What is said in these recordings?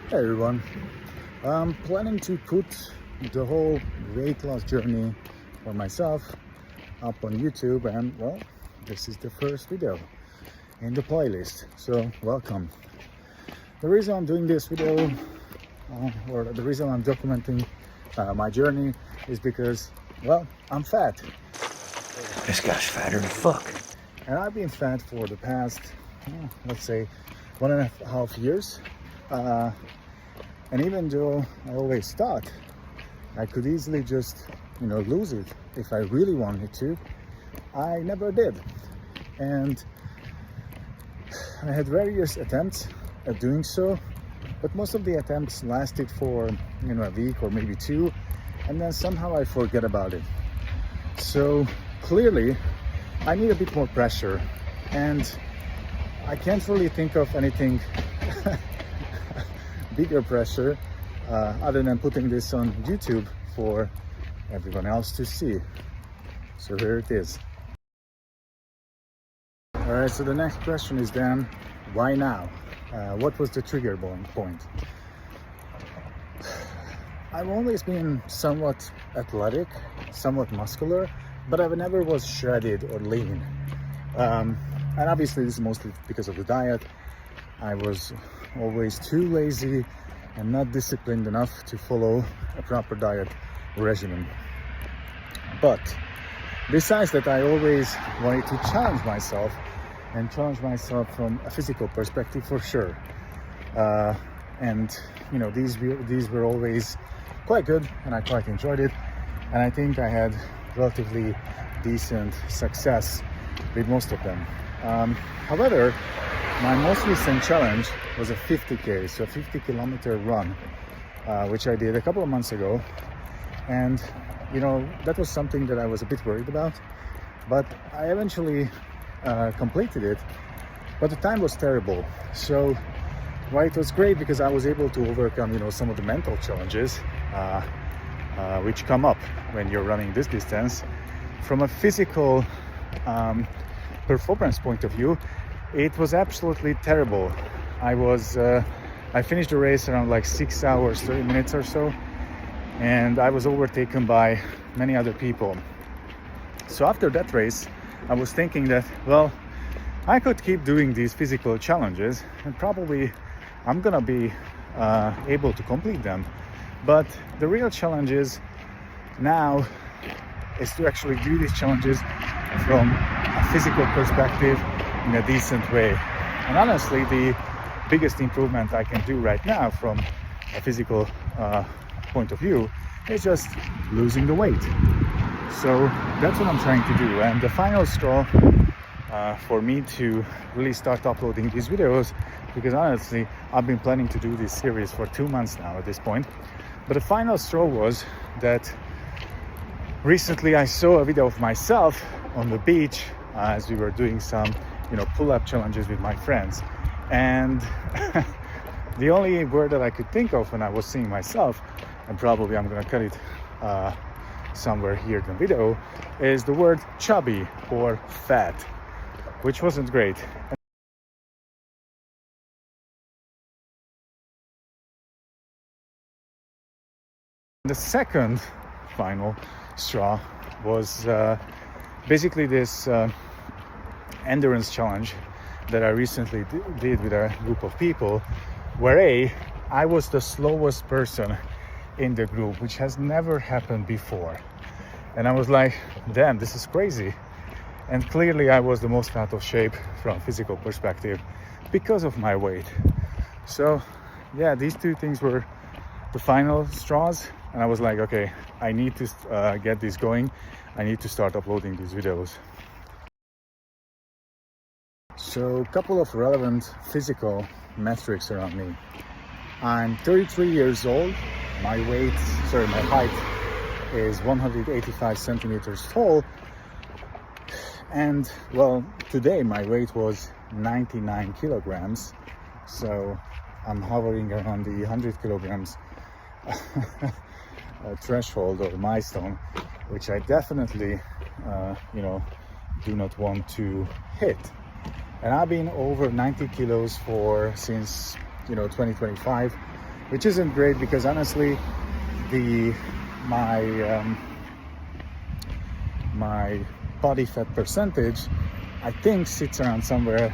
Hey everyone, I'm planning to put the whole weight loss journey for myself up on YouTube, and well, this is the first video in the playlist, so welcome. The reason I'm doing this video, or the reason I'm documenting my journey is because, well, I'm fat. This guy's fatter than fuck. And I've been fat for the past, let's say, 1.5 years. And even though I always thought I could easily just, lose it if I really wanted to, I never did. And I had various attempts at doing so, but most of the attempts lasted for, a week or maybe two, and then somehow I forget about it. So clearly, I need a bit more pressure, and I can't really think of anything bigger pressure other than putting this on YouTube for everyone else to see. So here it is. Alright, so the next question is then, why now? What was the trigger point? I've always been somewhat athletic, somewhat muscular, but I never was shredded or lean. And obviously this is mostly because of the diet. I was always too lazy and not disciplined enough to follow a proper diet regimen. But besides that, I always wanted to challenge myself, and challenge myself from a physical perspective for sure. And these were always quite good, and I quite enjoyed it. And I think I had relatively decent success with most of them. However, my most recent challenge was a 50K, so a 50-kilometer run, which I did a couple of months ago. And, that was something that I was a bit worried about, but I eventually completed it, but the time was terrible. So, it was great because I was able to overcome, some of the mental challenges which come up when you're running this distance. From a physical performance point of view, it was absolutely terrible. I finished the race around like 6 hours, 30 minutes or so, and I was overtaken by many other people. So after that race, I was thinking that, well, I could keep doing these physical challenges and probably I'm gonna be able to complete them. But the real challenge is now is to actually do these challenges from a physical perspective in a decent way. And honestly, the biggest improvement I can do right now from a physical point of view is just losing the weight. So that's what I'm trying to do. And the final straw for me to really start uploading these videos, because honestly, I've been planning to do this series for 2 months now at this point. But the final straw was that recently I saw a video of myself on the beach as we were doing some, pull-up challenges with my friends. And the only word that I could think of when I was seeing myself, and probably I'm gonna cut it somewhere here in the video, is the word chubby or fat, which wasn't great. The second final straw was basically this endurance challenge that I recently did with a group of people, where I was the slowest person in the group, which has never happened before. And I was like, damn, this is crazy. And clearly I was the most out of shape from a physical perspective because of my weight. So yeah, these two things were the final straws. And I was like, okay, I need to get this going. I need to start uploading these videos. So a couple of relevant physical metrics around me. I'm 33 years old. My height is 185 centimeters tall. And well, today my weight was 99 kilograms. So I'm hovering around the 100 kilograms threshold or milestone, which I definitely, do not want to hit. And I've been over 90 kilos since 2025, which isn't great because honestly, my my body fat percentage, I think, sits around somewhere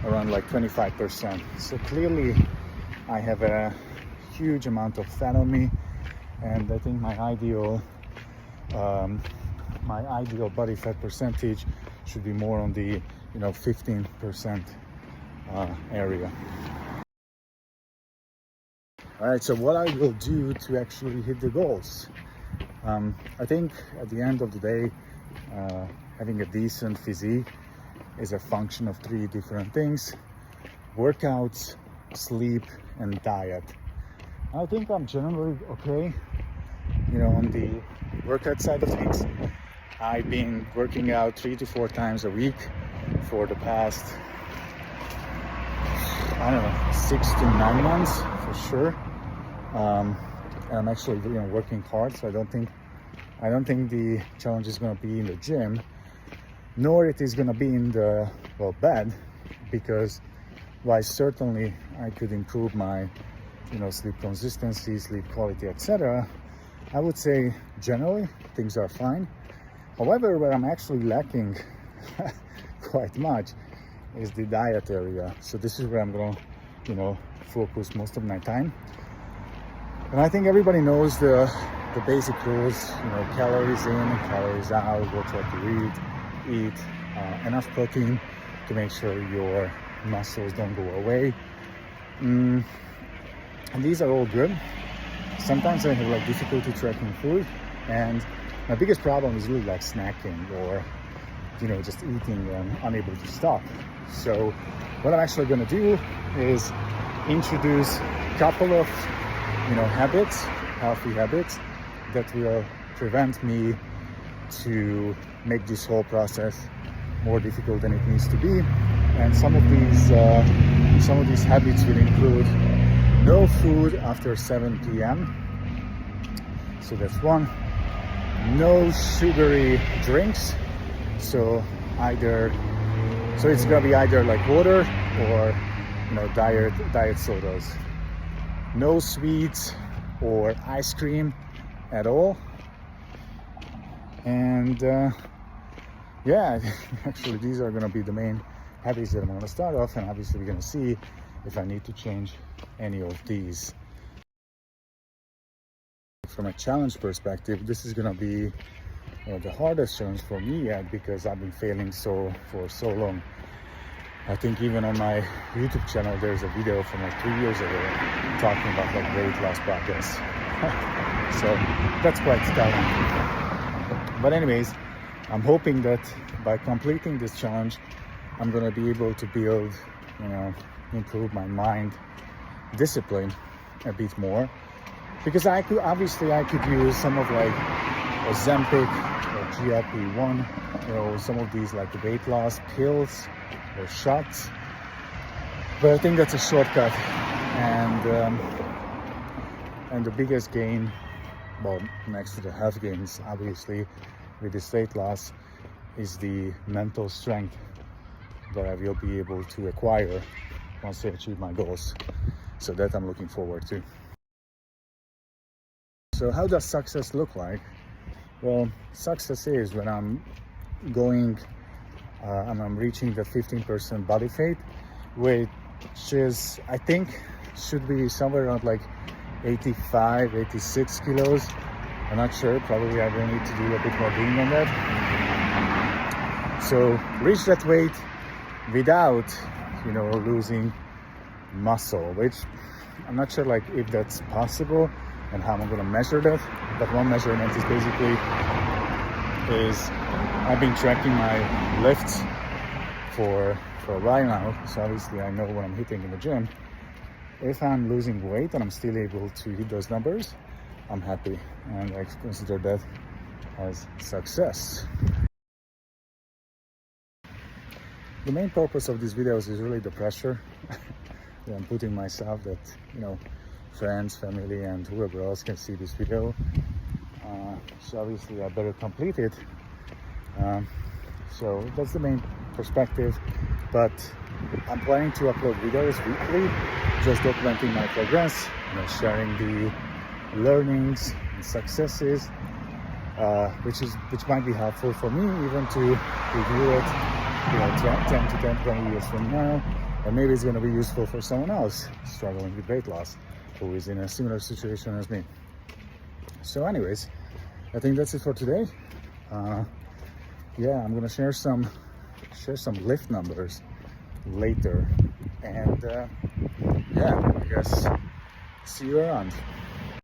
around like 25%. So clearly, I have a huge amount of fat on me, and I think my ideal body fat percentage should be more on the 15% area. All right, so what I will do to actually hit the goals, I think at the end of the day, having a decent physique is a function of 3 different things: workouts, sleep, and diet. I think I'm generally okay, on the workout side of things. I've been working out 3 to 4 times a week for the past, 6 to 9 months for sure. And I'm actually working hard, so I don't think the challenge is going to be in the gym, nor it is going to be in the bed, because while certainly I could improve my sleep consistency, sleep quality, etc., I would say generally things are fine. However, where I'm actually lacking quite much is the diet area. So this is where I'm going to focus most of my time. And I think everybody knows the basic rules, calories in, calories out, what to eat enough protein to make sure your muscles don't go away. And these are all good. Sometimes I have difficulty tracking food, and my biggest problem is really snacking or just eating and unable to stop. So what I'm actually going to do is introduce a couple of healthy habits that will prevent me to make this whole process more difficult than it needs to be. And some of these habits will include no food after 7 p.m. So that's one. No sugary drinks. So it's gonna be either water or diet sodas. No sweets or ice cream at all. And actually these are gonna be the main habits that I'm gonna start off, and obviously we're gonna see if I need to change any of these. From a challenge perspective, this is gonna be the hardest challenge for me yet, because I've been failing for so long. I think even on my YouTube channel there's a video from 3 years ago talking about weight loss progress. So that's quite telling. But anyways, I'm hoping that by completing this challenge, I'm gonna be able to build, improve my mind discipline a bit more, because I could use some of Ozempic or GLP-1, some of these weight loss pills or shots, but I think that's a shortcut. And the biggest gain, next to the health gains obviously with this weight loss, is the mental strength that I will be able to acquire once I achieve my goals. So that I'm looking forward to. So how does success look like? Well, success is when I'm going and I'm reaching the 15% body weight, which is, I think, should be somewhere around 85, 86 kilos. I'm not sure, probably I will need to do a bit more digging on that. So reach that weight without, losing muscle, which I'm not sure if that's possible and how I'm going to measure that. But one measurement is I've been tracking my lifts for a while now, so obviously I know what I'm hitting in the gym. If I'm losing weight and I'm still able to hit those numbers, I'm happy, and I consider that as success. The main purpose of these videos is really the pressure that I'm putting myself, that friends, family, and whoever else can see this video. So obviously I better complete it. So that's the main perspective. But I'm planning to upload videos weekly, just documenting my progress, sharing the learnings and successes, which might be helpful for me even to review it, 10 to 20 years from now, and maybe it's going to be useful for someone else struggling with weight loss who is in a similar situation as me. So anyways, I think that's it for today. Yeah, I'm gonna share some lift numbers later, and yeah, I guess see you around.